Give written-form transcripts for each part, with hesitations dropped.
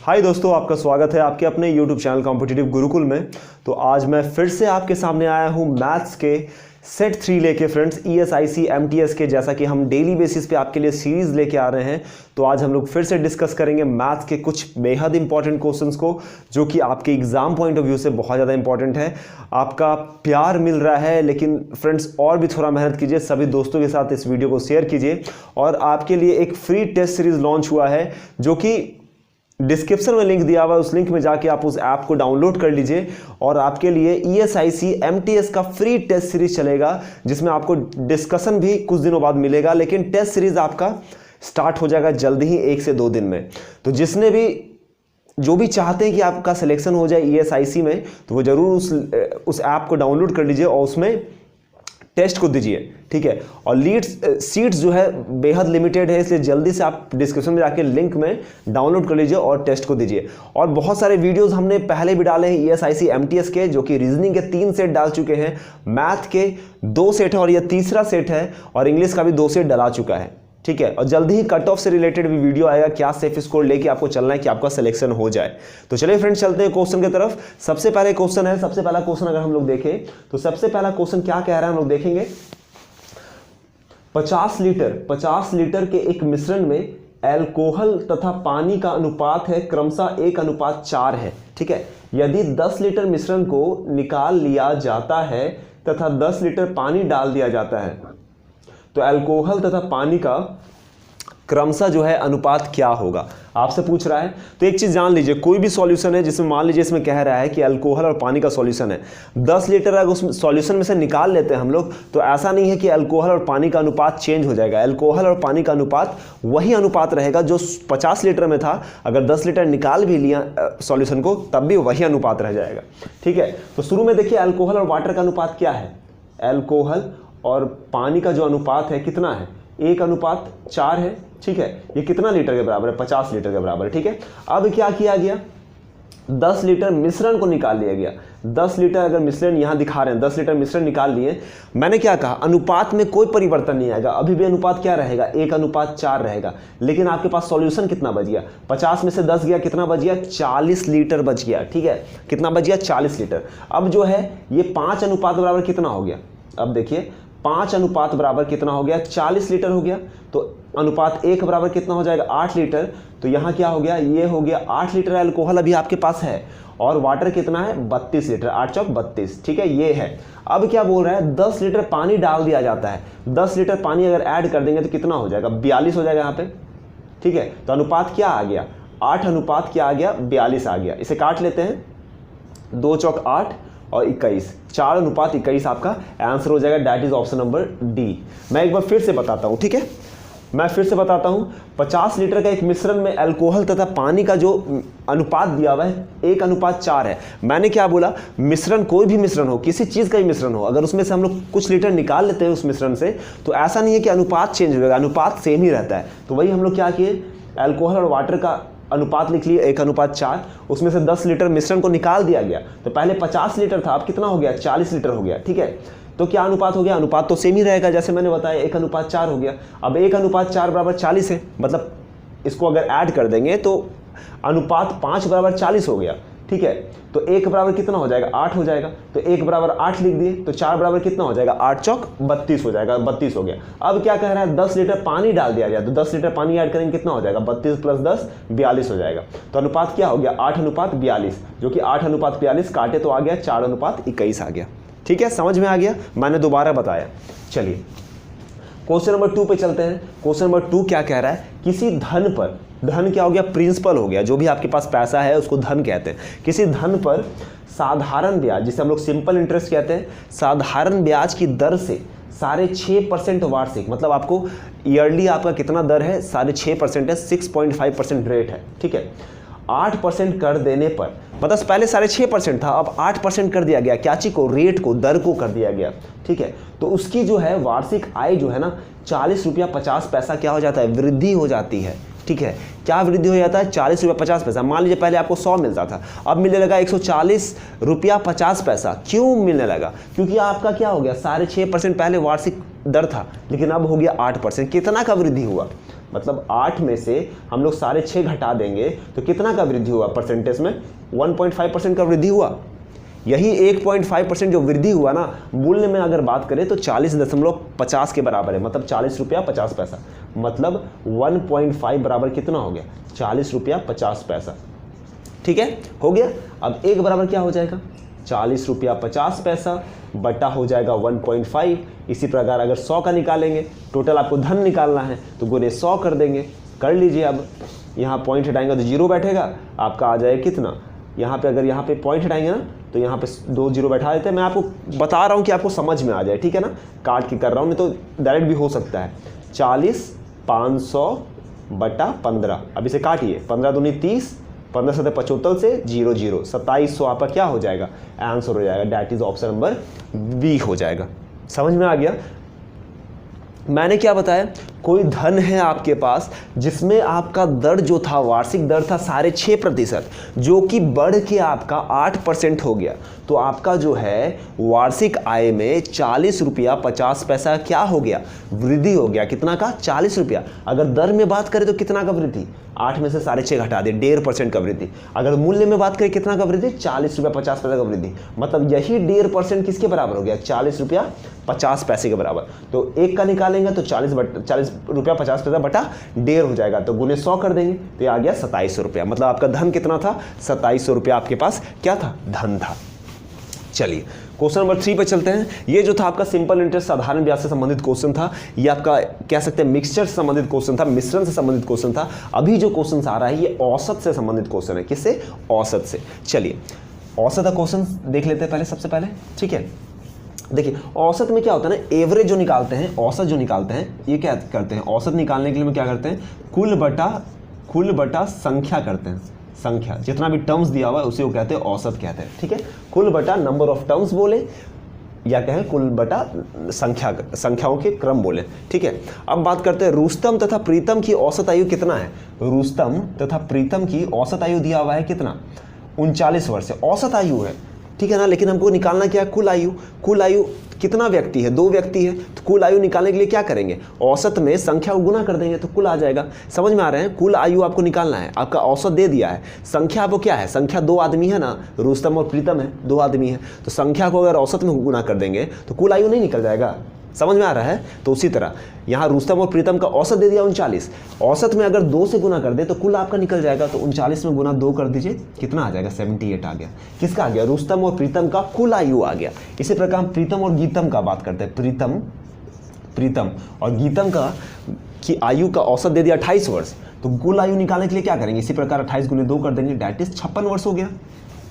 हाय दोस्तों, आपका स्वागत है आपके अपने YouTube चैनल कॉम्पिटिटिव गुरुकुल में। तो आज मैं फिर से आपके सामने आया हूँ मैथ्स के सेट 3 लेके फ्रेंड्स, ESIC MTS के, जैसा कि हम डेली बेसिस पे आपके लिए सीरीज़ लेके आ रहे हैं। तो आज हम लोग फिर से डिस्कस करेंगे मैथ्स के कुछ बेहद इंपॉर्टेंट क्वेश्चंस को, जो कि आपके एग्जाम पॉइंट ऑफ व्यू से बहुत ज़्यादा इंपॉर्टेंट है। आपका प्यार मिल रहा है, लेकिन फ्रेंड्स और भी थोड़ा मेहनत कीजिए, सभी दोस्तों के साथ इस वीडियो को शेयर कीजिए। और आपके लिए एक फ्री टेस्ट सीरीज लॉन्च हुआ है, जो कि डिस्क्रिप्शन में लिंक दिया हुआ है, उस लिंक में जाके आप उस ऐप को डाउनलोड कर लीजिए। और आपके लिए ESIC MTS का फ्री टेस्ट सीरीज चलेगा, जिसमें आपको डिस्कशन भी कुछ दिनों बाद मिलेगा, लेकिन टेस्ट सीरीज आपका स्टार्ट हो जाएगा जल्दी ही, 1 से 2 दिन में। तो जो भी चाहते हैं कि आपका सिलेक्शन हो जाए ESIC में, तो वो जरूर उस ऐप को डाउनलोड कर लीजिए और उसमें टेस्ट को दीजिए, ठीक है। और सीट्स जो है बेहद लिमिटेड है, इसलिए जल्दी से आप डिस्क्रिप्शन में जाके लिंक में डाउनलोड कर लीजिए और टेस्ट को दीजिए। और बहुत सारे वीडियोस हमने पहले भी डाले हैं ESIC MTS के, जो कि रीजनिंग के 3 सेट डाल चुके हैं, मैथ के 2 सेट है और ये तीसरा सेट है, और इंग्लिश का भी 2 सेट डला चुका है, ठीक है। और जल्दी ही कट ऑफ से रिलेटेड भी वीडियो आएगा, क्या सेफ स्कोर लेके आपको चलना है कि आपका सिलेक्शन हो जाए। तो चलिए फ्रेंड्स, चलते हैं क्वेश्चन की तरफ। सबसे पहला क्वेश्चन अगर हम लोग देखें, तो सबसे पहला क्वेश्चन क्या कह रहा है हम लोग देखेंगे। 50 लीटर के एक मिश्रण में एल्कोहल तथा पानी का अनुपात है क्रमशः 1:4 है, ठीक है। यदि 10 लीटर मिश्रण को निकाल लिया जाता है तथा 10 लीटर पानी डाल दिया जाता है, तो अल्कोहल तथा पानी का क्रमशः जो है अनुपात क्या होगा, आपसे पूछ रहा है। तो एक चीज जान लीजिए, कोई भी सॉल्यूशन है जिसमें मान लीजिए इसमें कह रहा है कि अल्कोहल और पानी का सॉल्यूशन है, 10 लीटर अगर उस सॉल्यूशन में से निकाल लेते हैं हम लोग, तो ऐसा नहीं है कि अल्कोहल और पानी का अनुपात चेंज हो जाएगा। अल्कोहल और पानी का अनुपात वही अनुपात रहेगा जो 50 लीटर में था। अगर 10 लीटर निकाल भी लिया सॉल्यूशन को, तब भी वही अनुपात रह जाएगा, ठीक है। तो शुरू में देखिए, अल्कोहल और वाटर का अनुपात क्या है। अल्कोहल और पानी का जो अनुपात है कितना है, 1:4 है, ठीक है। ये कितना लीटर के बराबर है, 50 लीटर के बराबर है, ठीक है। अब क्या किया गया, 10 लीटर मिश्रण को निकाल लिया गया। 10 लीटर अगर मिश्रण यहां दिखा रहे हैं, 10 लीटर मिश्रण निकाल लिए। मैंने क्या कहा, अनुपात में कोई परिवर्तन नहीं आएगा, अभी भी अनुपात क्या रहेगा, 1:4 रहेगा। लेकिन आपके पास सॉल्यूशन कितना बच गया, 50 में से 10 गया, कितना बच गया, 40 लीटर बच गया, ठीक है। कितना बच गया, 40 लीटर। अब जो है ये 5 अनुपात बराबर कितना हो गया, अब देखिए 5 अनुपात बराबर कितना हो गया, 40 लीटर हो गया। तो अनुपात 1 बराबर कितना हो जाएगा, 8 लीटर। तो यहाँ क्या हो गया, ये हो गया 8 लीटर अल्कोहल अभी आपके पास है, और वाटर कितना है, 32 लीटर, 8 चौक 32, ठीक है, ये है। अब क्या बोल रहा है, 10 लीटर पानी डाल दिया जाता है। 10 लीटर पानी अगर ऐड कर देंगे तो कितना हो जाएगा, 42 हो जाएगा यहाँ पे, ठीक है। तो अनुपात क्या आ गया, 8 अनुपात क्या आ गया, 42 आ गया। इसे काट लेते हैं, 2 चौक 8 और 21, 4:21 आपका आंसर हो जाएगा। That is option number D. मैं एक बार फिर से बताता हूं, ठीक है, मैं फिर से बताता हूं। 50 लीटर का एक मिश्रण में अल्कोहल तथा पानी का जो अनुपात दिया हुआ है 1:4 है। मैंने क्या बोला, मिश्रण कोई भी मिश्रण हो, किसी चीज का ही मिश्रण हो, अगर उसमें से हम लोग कुछ लीटर निकाल लेते हैं उस मिश्रण से, तो ऐसा नहीं है कि अनुपात चेंज होगा, अनुपात सेम ही रहता है। तो वही हम लोग क्या किए, अल्कोहल और वाटर का अनुपात लिख लिए 1:4, उसमें से 10 लीटर मिश्रण को निकाल दिया गया। तो पहले 50 लीटर था, अब कितना हो गया, 40 लीटर हो गया, ठीक है। तो क्या अनुपात हो गया, अनुपात तो सेम ही रहेगा, जैसे मैंने बताया 1:4 हो गया। अब 1:4 बराबर 40 है, मतलब इसको अगर ऐड कर देंगे तो अनुपात 5 बराबर 40 हो गया, ठीक है। तो 1 बराबर कितना हो जाएगा, 8 हो जाएगा। तो 1 बराबर 8 लिख दिए, तो 4 बराबर कितना हो जाएगा, 8 चौक 32 हो जाएगा, 32 हो गया। अब क्या कह रहा है, 10 लीटर पानी डाल दिया जाए, तो 10 लीटर पानी ऐड करेंगे, कितना हो जाएगा, 32 + 10 42 हो जाएगा। तो अनुपात क्या हो गया, 8:42, जो कि 8:42 काटे तो आ गया 4:21 आ गया, ठीक है। समझ में आ गया, मैंने दोबारा बताया। चलिए क्वेश्चन नंबर 2 पे चलते हैं। क्वेश्चन नंबर 2 क्या कह रहा है, किसी धन पर, धन क्या हो गया, प्रिंसिपल हो गया, जो भी आपके पास पैसा है उसको धन कहते हैं। किसी धन पर साधारण ब्याज, जिसे हम लोग सिंपल इंटरेस्ट कहते हैं, साधारण ब्याज की दर से 6.5% वार्षिक, मतलब आपको ईयरली आपका कितना दर है, 6.5% है, 6.5% रेट है, ठीक है। 8% कर देने पर, मतलब पहले 6.5% था, अब 8% कर दिया गया, क्या चीज को, रेट को, दर को कर दिया गया, ठीक है। तो उसकी जो है वार्षिक आय जो है ना, 40 रुपया 50 पैसा क्या हो जाता है, वृद्धि हो जाती है, ठीक है। क्या वृद्धि हो जाता है, 40 रुपया 50 पैसा। मान लीजिए पहले आपको 100 मिलता था, अब मिलने लगा 140 रुपया 50 पैसा। क्यों मिलने लगा, क्योंकि आपका क्या हो गया, 6.5% पहले वार्षिक दर था, लेकिन अब हो गया 8%। कितना का वृद्धि हुआ, मतलब 8 में से हम लोग सारे 6 घटा देंगे तो कितना का वृद्धि हुआ परसेंटेज में? 1.5% का वृद्धि हुआ। यही 1.5% जो वृद्धि हुआ ना, मूल्य में अगर बात करें तो 40.50 के बराबर है, मतलब 40 रुपया 50 पैसा। मतलब 1.5 बराबर कितना हो गया? 40 रुपया 50 पैसा। ठीक है, हो गया। अब 1 बराबर क्या हो जाएगा? 40 रुपया 50 पैसा बटा हो जाएगा 1.5। इसी प्रकार अगर 100 का निकालेंगे, टोटल आपको धन निकालना है तो गुने 100 कर देंगे। कर लीजिए। अब यहाँ पॉइंट हटाएंगे तो 0 बैठेगा, आपका आ जाएगा कितना? यहाँ पे अगर यहाँ पे पॉइंट हटाएंगे ना तो यहाँ पे 2 0 बैठा देते हैं। मैं आपको बता रहा हूँ कि आपको समझ में आ जाए, ठीक है ना, काट के कर रहा हूँ, नहीं तो डायरेक्ट भी हो सकता है। 40 500 बटा 15, अब इसे काटिए, 15 दूनी 30, 15 7 75 से 0 0, 2700 आपका क्या हो जाएगा? आंसर हो जाएगा। That is option number B हो जाएगा। समझ में आ गया? मैंने क्या बताया? कोई धन है आपके पास जिसमें आपका दर जो था, वार्षिक दर था 6.5%, जो कि बढ़ के आपका 8% हो गया। तो आपका जो है वार्षिक आय में 40 रुपया 50 पैसा क्या हो गया? वृद्धि हो गया। कितना का? 40 रुपया। अगर दर में बात करें तो कितना का वृद्धि? 8 में से 6.5 घटा दे, 1.5% का वृद्धि। अगर मूल्य में बात करें कितना का वृद्धि? 40 रुपया 50 पैसा का वृद्धि। मतलब यही 1.5% किसके बराबर हो गया? 40 रुपया 50 पैसे के बराबर। तो 1 का निकालेंगे तो 40 रुपया 50 पैसा बटा 1.5 हो जाएगा, तो गुने 100 कर देंगे तो ये आ गया 2700 रुपया। मतलब आपका धन कितना था? 2700 रुपया आपके पास क्या था? धन था। चलिए क्वेश्चन नंबर 3 पे चलते हैं। ये जो था आपका सिंपल इंटरेस्ट साधारण ब्याज से संबंधित क्वेश्चन था। ये आपका कह सकते हैं मिक्सचर से संबंधित क्वेश्चन था, मिश्रण से संबंधित क्वेश्चन था। अभी जो क्वेश्चन आ रहा है ये औसत से संबंधित क्वेश्चन है। किससे? औसत से। चलिए औसत का क्वेश्चन देख लेते हैं पहले, सबसे पहले। ठीक है, देखिए औसत में क्या होता है ना, एवरेज जो निकालते हैं, औसत जो निकालते हैं, ये क्या करते हैं? औसत निकालने के लिए क्या करते हैं? कुल बटा संख्या करते हैं। संख्या, जितना भी टर्म्स दिया हुआ है उसी को कहते हैं औसत कहते हैं। ठीक है, कुल बटा नंबर ऑफ टर्म्स बोले या कहें कुल बटा संख्याओं के क्रम बोले। ठीक है, अब बात करते हैं रुस्तम तथा प्रीतम की औसत आयु कितना है? रुस्तम तथा प्रीतम की औसत आयु दिया हुआ है कितना? 39 वर्ष औसत आयु है। ठीक है ना, लेकिन हमको निकालना क्या है? कुल आयु। कुल आयु कितना व्यक्ति है? 2 व्यक्ति है। तो कुल आयु निकालने के लिए क्या करेंगे? औसत में संख्या को गुना कर देंगे तो कुल आ जाएगा। समझ में आ रहे हैं? कुल आयु आपको निकालना है, आपका औसत दे दिया है। संख्या आपको क्या है? संख्या 2 आदमी है ना, रुस्तम और प्रीतम है, 2 आदमी है। तो संख्या को अगर औसत में गुना कर देंगे तो कुल आयु नहीं निकल जाएगा। समझ में आ रहा है? तो उसी तरह यहाँ रुस्तम और प्रीतम का औसत दे दिया 39, औसत में अगर 2 से गुना कर दे तो कुल आपका निकल जाएगा। तो 39 में गुना 2 कर दीजिए, कितना आ जाएगा? 78 आ गया। किसका आ गया? रुस्तम और प्रीतम का कुल आयु आ गया। इसी प्रकार हम प्रीतम और गीतम का बात करते हैं। प्रीतम और गीतम का की आयु का औसत दे दिया 28 वर्ष। तो कुल आयु निकालने के लिए क्या करेंगे? इसी प्रकार 28 गुने 2 कर देंगे, डैट इज 56 वर्ष हो गया।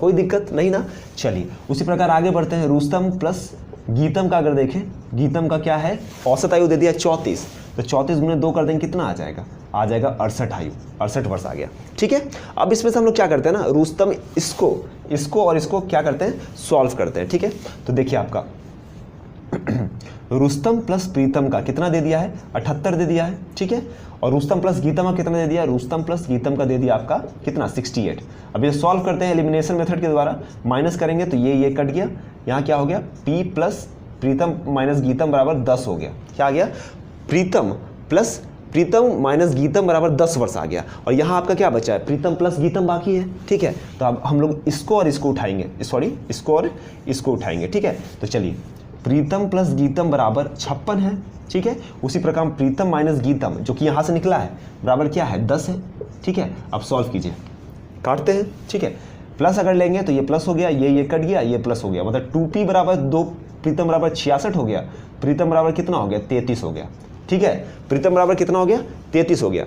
कोई दिक्कत नहीं ना। चलिए उसी प्रकार आगे बढ़ते हैं। रुस्तम प्लस गीतम का अगर देखें, गीतम का क्या है? औसत आयु दे दिया 34, तो 34 गुने 2 कर देंगे, कितना आ जाएगा? आ जाएगा 68 आयु, 68 वर्ष आ गया। ठीक है, अब इसमें से हम लोग क्या करते हैं ना, रुस्तम इसको और इसको क्या करते हैं? सॉल्व करते हैं। ठीक है, तो देखिए आपका रुस्तम प्लस प्रीतम का कितना दे दिया है? 78 दे दिया है। ठीक है, और रुस्तम प्लस गीतम का कितना दे दिया? रुस्तम प्लस गीतम का दे दिया आपका कितना? 68। अब ये सॉल्व करते हैं एलिमिनेशन मेथड के द्वारा, माइनस करेंगे तो ये कट गया। यहाँ क्या हो गया? P प्लस प्रीतम माइनस गीतम बराबर 10 हो गया। क्या आ गया? प्रीतम माइनस गीतम बराबर 10 वर्ष आ गया। और यहाँ आपका क्या बचा है? प्रीतम प्लस गीतम बाकी है। ठीक है, तो अब हम लोग इसको और इसको उठाएंगे, सॉरी इसको और इसको उठाएंगे। ठीक है, तो चलिए प्रीतम प्लस गीतम बराबर 56 है। ठीक है, उसी प्रकार प्रीतम माइनस गीतम जो कि यहाँ से निकला है बराबर क्या है? 10 है। ठीक है, अब सॉल्व कीजिए, काटते हैं। ठीक है, प्लस अगर लेंगे तो ये प्लस हो गया, ये कट गया, ये प्लस हो गया, मतलब 2p बराबर 2, प्रीतम बराबर 66 हो गया, प्रीतम बराबर कितना हो गया? 33 हो गया। ठीक है, प्रीतम बराबर कितना हो गया? 33 हो गया।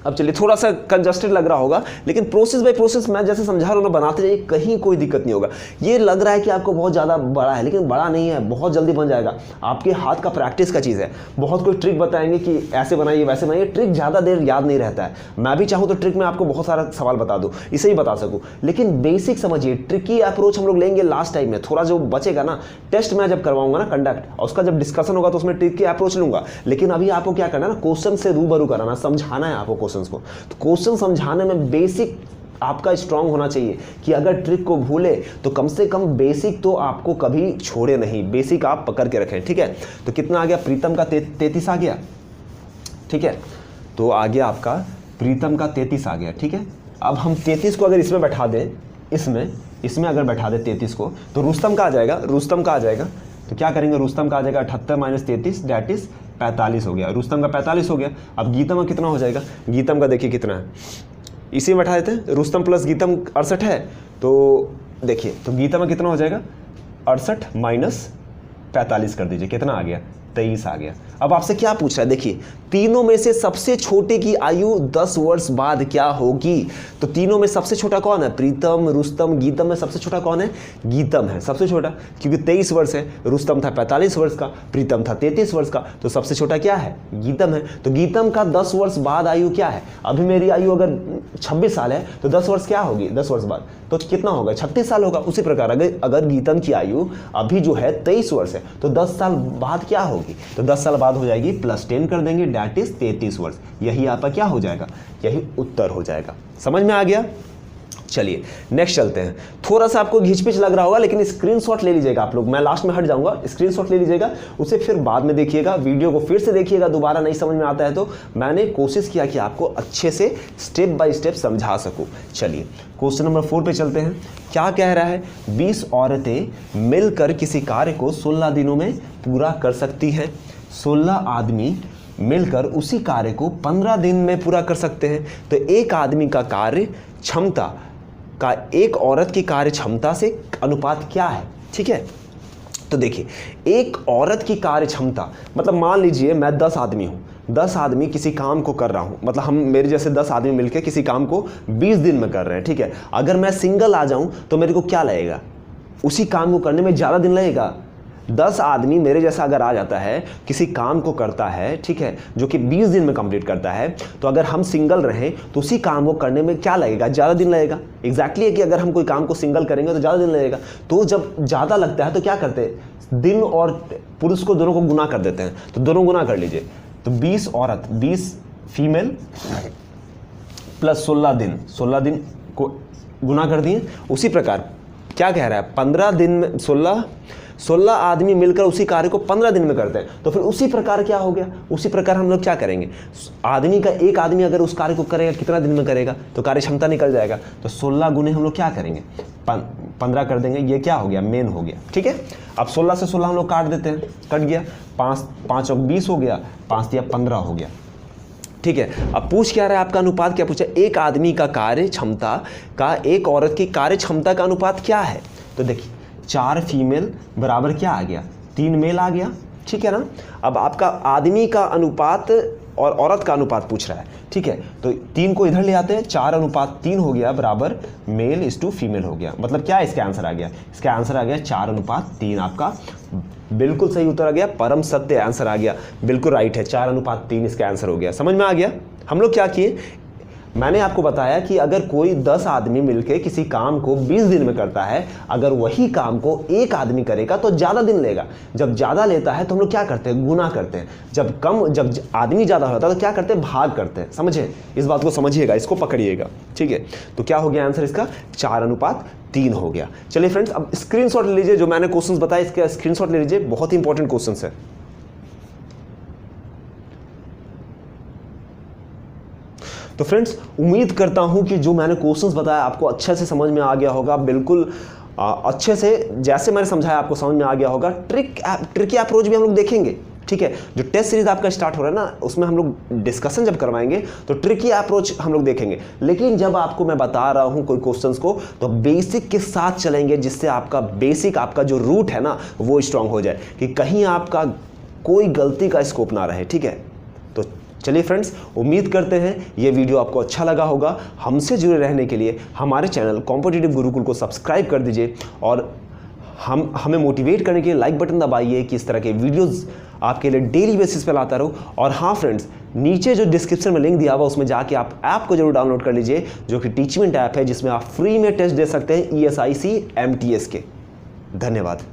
अब चलिए थोड़ा सा कंजस्टेड लग रहा होगा, लेकिन प्रोसेस बाय प्रोसेस मैं जैसे समझा रहा हूँ ना, बनाते जाइए, कहीं कोई दिक्कत नहीं होगा। ये लग रहा है कि आपको बहुत ज़्यादा बड़ा है, लेकिन बड़ा नहीं है, बहुत जल्दी बन जाएगा। आपके हाथ का प्रैक्टिस का चीज़ है। बहुत कोई ट्रिक बताएंगे कि ऐसे बनाइए वैसे बनाइए, ट्रिक ज़्यादा देर याद नहीं रहता है। मैं भी चाहूँ तो ट्रिक में आपको बहुत सारा सवाल बता दूँ, इसे ही बता सकूँ, लेकिन बेसिक समझिए। ट्रिकी अप्रोच हम लोग लेंगे लास्ट टाइम में, थोड़ा जो बचेगा ना, टेस्ट मैं जब करवाऊंगा ना कंडक्ट, और उसका जब डिस्कशन होगा तो उसमें ट्रिक की अप्रोच लूँगा। लेकिन अभी आपको क्या करना है ना, क्वेश्चन से रूबरू कराना, समझाना है आपको क्वेश्चन को। तो क्वेश्चन समझाने में बेसिक आपका स्ट्रांग होना चाहिए कि अगर ट्रिक को भूले तो कम से कम बेसिक तो आपको कभी छोड़े नहीं, बेसिक आप पकड़ के रखें। ठीक है, तो कितना आ गया? प्रीतम का 33 आ गया। ठीक है, तो आ गया आपका प्रीतम का 33 आ गया, ठीक है। अब हम 33 को अगर इसमें बैठा दें, इसमें अगर बैठा दें 33 को, तो रुस्तम का आ जाएगा, तो क्या करेंगे, रुस्तम का आ जाएगा 78 माइनस 33 दैट इज 45 हो गया, रुस्तम का 45 हो गया। अब गीतम का कितना हो जाएगा, गीतम का देखिए कितना है, इसी में बैठा देते हैं, रुस्तम प्लस गीतम 68 है, तो देखिए तो गीतम का कितना हो जाएगा 68 माइनस 45 कर दीजिए, कितना आ गया 23 आ गया। अब आपसे क्या पूछ रहा है, देखिए तीनों में से सबसे छोटे की आयु 10 वर्ष बाद क्या होगी, तो तीनों में सबसे छोटा कौन है, प्रीतम, रुस्तम, गीतम में सबसे छोटा कौन है, गीतम है सबसे छोटा, क्योंकि 23 वर्ष है, रुस्तम था 45 वर्ष का, प्रीतम था 33 वर्ष का, तो सबसे छोटा क्या है, गीतम है। तो गीतम का 10 वर्ष बाद आयु क्या है, अभी मेरी आयु अगर 26 साल है तो 10 वर्ष क्या होगी, 10 वर्ष बाद तो कितना होगा, 36 साल होगा। उसी प्रकार अगर गीतम की आयु अभी जो है 23 वर्ष है, तो 10 साल बाद क्या होगी, तो 10 साल बाद हो जाएगी प्लस 10 कर देंगे दैट इज 33 वर्ष। यही आपका क्या हो जाएगा, यही उत्तर हो जाएगा। समझ में आ गया। चलिए नेक्स्ट चलते हैं। थोड़ा सा आपको घिचपिच लग रहा होगा, लेकिन स्क्रीनशॉट ले लीजिएगा आप लोग, मैं लास्ट में हट जाऊंगा, स्क्रीनशॉट ले लीजिएगा, उसे फिर बाद में देखिएगा, वीडियो को फिर से देखिएगा, दोबारा नहीं समझ में आता है तो मैंने कोशिश किया कि आपको अच्छे से स्टेप बाय स्टेप समझा सकूं। चलिए क्वेश्चन नंबर 4 पे चलते हैं। क्या कह रहा है, 20 औरतें मिलकर किसी कार्य को 16 दिनों में पूरा कर सकती हैं, 16 आदमी मिलकर उसी कार्य को 15 दिन में पूरा कर सकते हैं, तो एक आदमी का कार्य क्षमता का एक औरत की कार्य क्षमता से अनुपात क्या है, ठीक है। तो देखिए एक औरत की कार्य क्षमता, मतलब मान लीजिए मैं 10 आदमी हूँ, 10 आदमी किसी काम को कर रहा हूँ, मतलब हम मेरे जैसे 10 आदमी मिलकर किसी काम को 20 दिन में कर रहे हैं, ठीक है। अगर मैं सिंगल आ जाऊँ तो मेरे को क्या लगेगा, उसी काम को करने में ज़्यादा दिन लगेगा। 10 आदमी मेरे जैसा अगर आ जाता है, किसी काम को करता है, ठीक है, जो कि 20 दिन में कंप्लीट करता है, तो अगर हम सिंगल रहें तो उसी काम को करने में क्या लगेगा, ज़्यादा दिन लगेगा। एग्जैक्टली है कि अगर हम कोई काम को सिंगल करेंगे तो ज़्यादा दिन लगेगा। तो जब ज़्यादा लगता है तो क्या करते हैं, दिन और पुरुष को दोनों को गुना कर देते हैं, तो दोनों गुना कर लीजिए, तो 20 औरत 20 फीमेल प्लस 16 दिन को गुना कर दिए। उसी प्रकार क्या कह रहा है, 15 दिन में 16 आदमी मिलकर उसी कार्य को 15 दिन में करते हैं, तो फिर उसी प्रकार क्या हो गया, उसी प्रकार हम लोग क्या करेंगे, एक आदमी अगर उस कार्य को करेगा कितना दिन में करेगा, तो कार्य क्षमता निकल जाएगा, तो 16 गुने हम लोग क्या करेंगे 15 कर देंगे, ये क्या हो गया, मेन हो गया, ठीक है। अब 16 से 16 हम लोग काट देते हैं, कट गया, 5 और 20 हो गया, 5 या 15 हो गया, ठीक है। अब पूछ क्या रहा है, आपका अनुपात क्या पूछा, एक आदमी का कार्य क्षमता का एक औरत की कार्य क्षमता का अनुपात क्या है। तो देखिए 4 फीमेल बराबर क्या आ गया, 3 मेल आ गया, ठीक है ना। अब आपका आदमी का अनुपात और औरत का अनुपात पूछ रहा है, ठीक है, तो 3 को इधर ले आते हैं, 4:3 हो गया बराबर मेल इज टू फीमेल हो गया। मतलब क्या इसका आंसर आ गया, इसका आंसर आ गया 4:3। आपका बिल्कुल सही उत्तर आ गया, परम सत्य आंसर आ गया, बिल्कुल राइट है, 4:3 इसका आंसर हो गया। समझ में आ गया। हम लोग क्या किए, मैंने आपको बताया कि अगर कोई 10 आदमी मिलकर किसी काम को 20 दिन में करता है, अगर वही काम को एक आदमी करेगा तो ज़्यादा दिन लेगा। जब ज़्यादा लेता है तो हम लोग क्या करते हैं, गुना करते हैं। जब आदमी ज़्यादा होता है तो क्या करते हैं, भाग करते हैं। समझे, इस बात को समझिएगा, इसको पकड़िएगा, ठीक है। तो क्या हो गया आंसर इसका, 4:3 हो गया। चलिए फ्रेंड्स, अब स्क्रीनशॉट ले लीजिए, जो मैंने क्वेश्चन बताया इसका स्क्रीनशॉट ले लीजिए, बहुत ही इंपॉर्टेंट क्वेश्चन है। तो फ्रेंड्स, उम्मीद करता हूं कि जो मैंने क्वेश्चंस बताया आपको अच्छे से समझ में आ गया होगा, बिल्कुल अच्छे से जैसे मैंने समझाया आपको समझ में आ गया होगा। ट्रिकी अप्रोच भी हम लोग देखेंगे, ठीक है। जो टेस्ट सीरीज आपका स्टार्ट हो रहा है ना, उसमें हम लोग डिस्कशन जब करवाएंगे तो ट्रिकी अप्रोच हम लोग देखेंगे। लेकिन जब आपको मैं बता रहा हूं कोई क्वेश्चंस को, तो बेसिक के साथ चलेंगे, जिससे आपका बेसिक, आपका जो रूट है ना, वो स्ट्रांग हो जाए, कि कहीं आपका कोई गलती का स्कोप ना रहे, ठीक है। तो चलिए फ्रेंड्स, उम्मीद करते हैं ये वीडियो आपको अच्छा लगा होगा। हमसे जुड़े रहने के लिए हमारे चैनल कॉम्पिटिटिव गुरुकुल को सब्सक्राइब कर दीजिए, और हमें मोटिवेट करने के लिए लाइक बटन दबाइए कि इस तरह के वीडियोस आपके लिए डेली बेसिस पे लाता रहूँ। और हाँ फ्रेंड्स, नीचे जो डिस्क्रिप्शन में लिंक दिया हुआ उसमें जाके आप ऐप को जरूर डाउनलोड कर लीजिए, जो कि टीचमेंट ऐप है, जिसमें आप फ्री में टेस्ट दे सकते हैं ESIC MTS के। धन्यवाद।